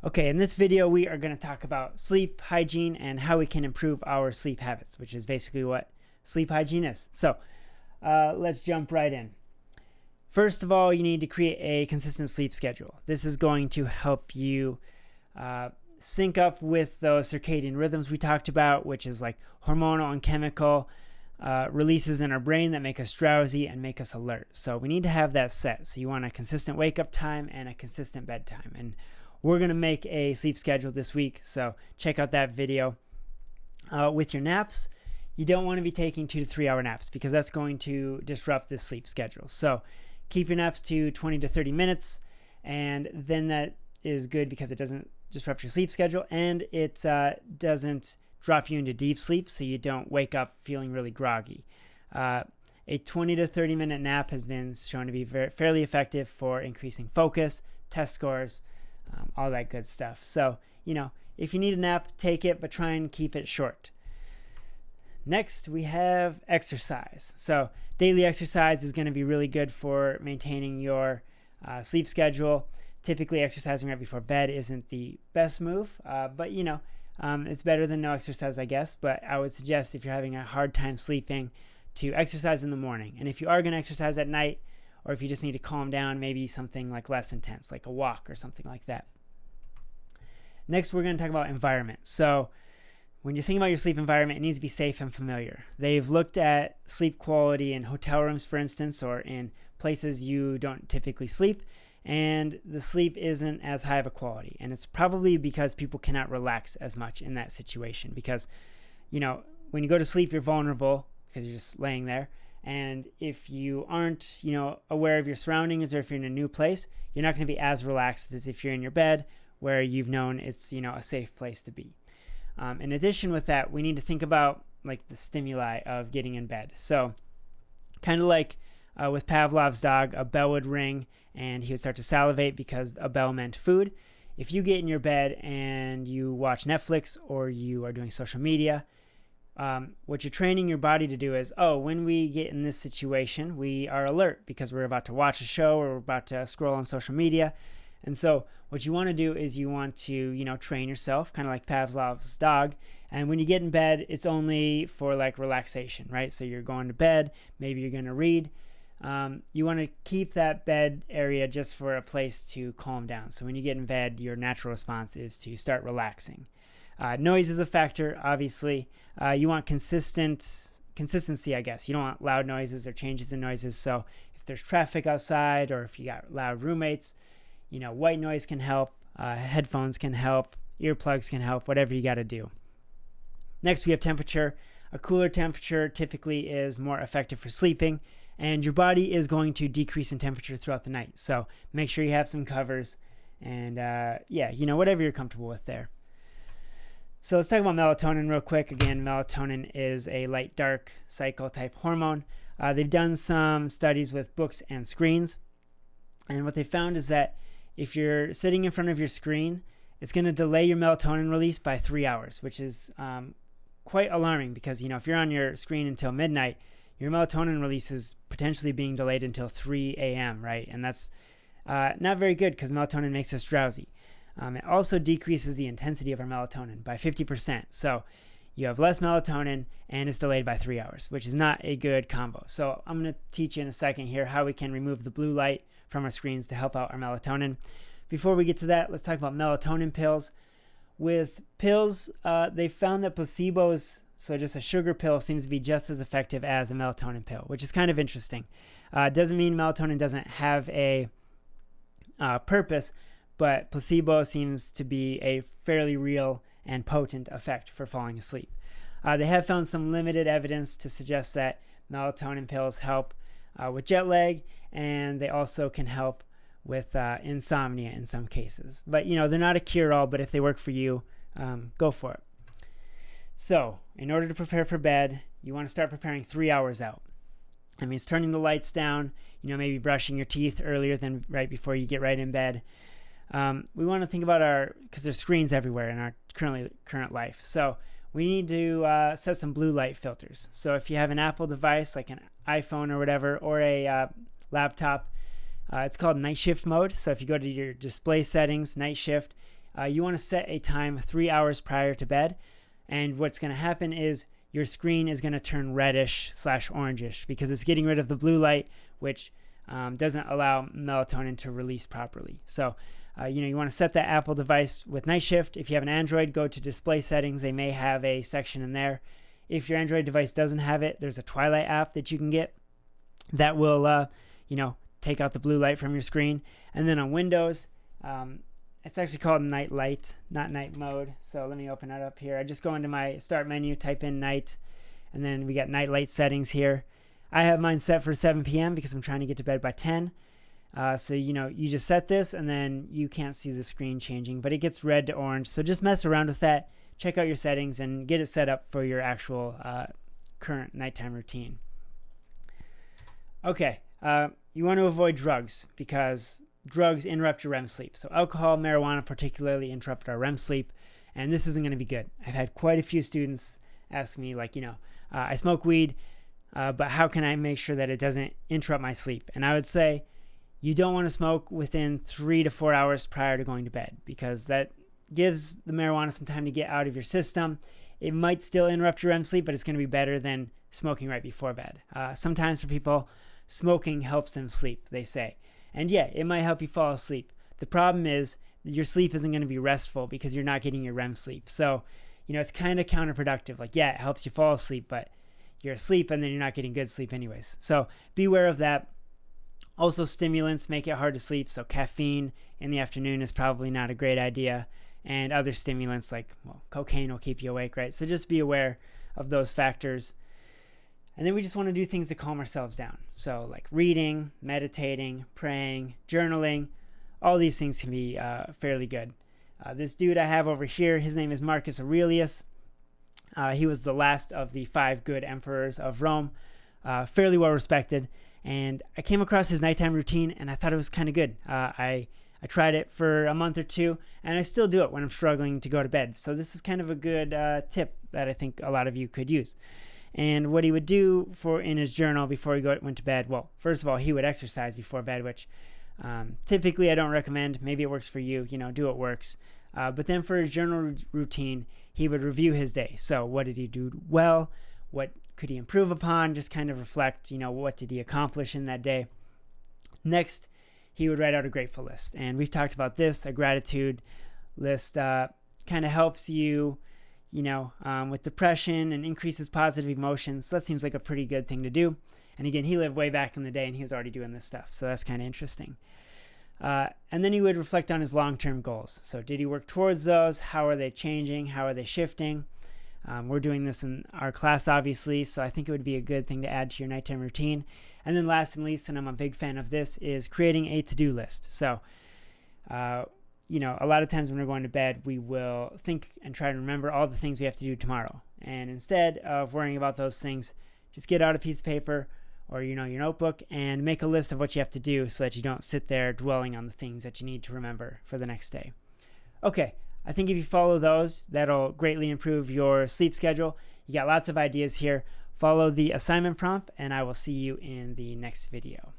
Okay, in this video we are going to talk about sleep hygiene and how we can improve our sleep habits, which is basically what sleep hygiene is. So let's jump right in. First of all, you need to create a consistent sleep schedule. This is going to help you sync up with those circadian rhythms we talked about, which is like hormonal and chemical releases in our brain that make us drowsy and make us alert. So we need to have that set. So you want a consistent wake up time and a consistent bedtime. And we're going to make a sleep schedule this week, so check out that video. With your naps, you don't want to be taking 2 to 3 hour naps because that's going to disrupt the sleep schedule. So keep your naps to 20 to 30 minutes, and then that is good because it doesn't disrupt your sleep schedule and it doesn't drop you into deep sleep so you don't wake up feeling really groggy. A 20 to 30 minute nap has been shown to be fairly effective for increasing focus, test scores, all that good stuff. So, if you need a nap, take it, but try and keep it short. Next, we have exercise. So, daily exercise is going to be really good for maintaining your sleep schedule. Typically, exercising right before bed isn't the best move, but it's better than no exercise, I guess. But I would suggest if you're having a hard time sleeping to exercise in the morning. And if you are going to exercise at night, or if you just need to calm down, maybe something like less intense, like a walk or something like that. Next, we're going to talk about environment. So when you think about your sleep environment, it needs to be safe and familiar. They've looked at sleep quality in hotel rooms, for instance, or in places you don't typically sleep, and the sleep isn't as high of a quality. And it's probably because people cannot relax as much in that situation because, when you go to sleep, you're vulnerable because you're just laying there. And if you aren't, aware of your surroundings, or if you're in a new place, you're not going to be as relaxed as if you're in your bed where you've known it's, a safe place to be. In addition with that, we need to think about like the stimuli of getting in bed. So kind of like with Pavlov's dog, a bell would ring and he would start to salivate because a bell meant food. If you get in your bed and you watch Netflix or you are doing social media, what you're training your body to do is, when we get in this situation, we are alert because we're about to watch a show or we're about to scroll on social media. And so what you want to do is you want to, train yourself, kind of like Pavlov's dog. And when you get in bed, it's only for like relaxation, right? So you're going to bed, maybe you're going to read. You want to keep that bed area just for a place to calm down. So when you get in bed, your natural response is to start relaxing. Noise is a factor, obviously. You want consistency, I guess. You don't want loud noises or changes in noises. So if there's traffic outside or if you got loud roommates, white noise can help, headphones can help, earplugs can help, whatever you got to do. Next, we have temperature. A cooler temperature typically is more effective for sleeping, and your body is going to decrease in temperature throughout the night. So make sure you have some covers and, whatever you're comfortable with there. So let's talk about melatonin real quick. Again, melatonin is a light-dark cycle type hormone. They've done some studies with books and screens. And what they found is that if you're sitting in front of your screen, it's going to delay your melatonin release by 3 hours, which is quite alarming because, if you're on your screen until midnight, your melatonin release is potentially being delayed until 3 a.m., right? And that's not very good because melatonin makes us drowsy. It also decreases the intensity of our melatonin by 50%. So you have less melatonin and it's delayed by 3 hours, which is not a good combo. So I'm going to teach you in a second here how we can remove the blue light from our screens to help out our melatonin. Before we get to that, let's talk about melatonin pills. With pills, they found that placebos, so just a sugar pill, seems to be just as effective as a melatonin pill, which is kind of interesting. It doesn't mean melatonin doesn't have a purpose, but placebo seems to be a fairly real and potent effect for falling asleep. They have found some limited evidence to suggest that melatonin pills help with jet lag, and they also can help with insomnia in some cases. But, they're not a cure-all, but if they work for you, go for it. So, in order to prepare for bed, you want to start preparing 3 hours out. That means turning the lights down, maybe brushing your teeth earlier than right before you get right in bed. We want to think about because there's screens everywhere in our current life. So we need to set some blue light filters. So if you have an Apple device like an iPhone or whatever, or a laptop, it's called night shift mode. So if you go to your display settings, night shift, you want to set a time 3 hours prior to bed. And what's going to happen is your screen is going to turn reddish / orangish because it's getting rid of the blue light, which doesn't allow melatonin to release properly. So, you want to set that Apple device with night shift. If you have an Android, go to display settings. They may have a section in there. If your Android device doesn't have it, there's a Twilight app that you can get that will, take out the blue light from your screen. And then on Windows, it's actually called night light, not night mode. So let me open it up here. I just go into my start menu, type in night, and then we got night light settings here. I have mine set for 7 p.m. because I'm trying to get to bed by 10. So, you just set this and then you can't see the screen changing, but it gets red to orange. So just mess around with that. Check out your settings and get it set up for your actual current nighttime routine. Okay, you want to avoid drugs because drugs interrupt your REM sleep. So alcohol, marijuana particularly interrupt our REM sleep, and this isn't going to be good. I've had quite a few students ask me, I smoke weed, but how can I make sure that it doesn't interrupt my sleep? And I would say you don't want to smoke within 3 to 4 hours prior to going to bed because that gives the marijuana some time to get out of your system. It might still interrupt your REM sleep, but it's going to be better than smoking right before bed. Sometimes for people, smoking helps them sleep, they say. And yeah, it might help you fall asleep. The problem is that your sleep isn't going to be restful because you're not getting your REM sleep. So, it's kind of counterproductive. It helps you fall asleep, but you're asleep and then you're not getting good sleep anyways. So beware of that. Also, stimulants make it hard to sleep. So caffeine in the afternoon is probably not a great idea. And other stimulants like cocaine will keep you awake, right? So just be aware of those factors. And then we just want to do things to calm ourselves down. So like reading, meditating, praying, journaling, all these things can be fairly good. This dude I have over here, his name is Marcus Aurelius. He was the last of the 5 good emperors of Rome, fairly well respected. And I came across his nighttime routine and I thought it was kind of good. I tried it for a month or 2 and I still do it when I'm struggling to go to bed. So this is kind of a good tip that I think a lot of you could use. And what he would do in his journal before he went to bed, well, first of all, he would exercise before bed, which typically I don't recommend. Maybe it works for you, do what works. But then for his journal routine, he would review his day. So what did he do well? What could he improve upon? Just kind of reflect, what did he accomplish in that day? Next, he would write out a grateful list. And we've talked about this. A gratitude list kind of helps you, with depression and increases positive emotions. So that seems like a pretty good thing to do. And again, he lived way back in the day and he was already doing this stuff. So that's kind of interesting. And then he would reflect on his long-term goals. So did he work towards those? How are they changing? How are they shifting? We're doing this in our class, obviously, so I think it would be a good thing to add to your nighttime routine. And then last and least, and I'm a big fan of this, is creating a to-do list. So, a lot of times when we're going to bed, we will think and try to remember all the things we have to do tomorrow. And instead of worrying about those things, just get out a piece of paper or, your notebook and make a list of what you have to do so that you don't sit there dwelling on the things that you need to remember for the next day. Okay. I think if you follow those, that'll greatly improve your sleep schedule. You got lots of ideas here. Follow the assignment prompt, and I will see you in the next video.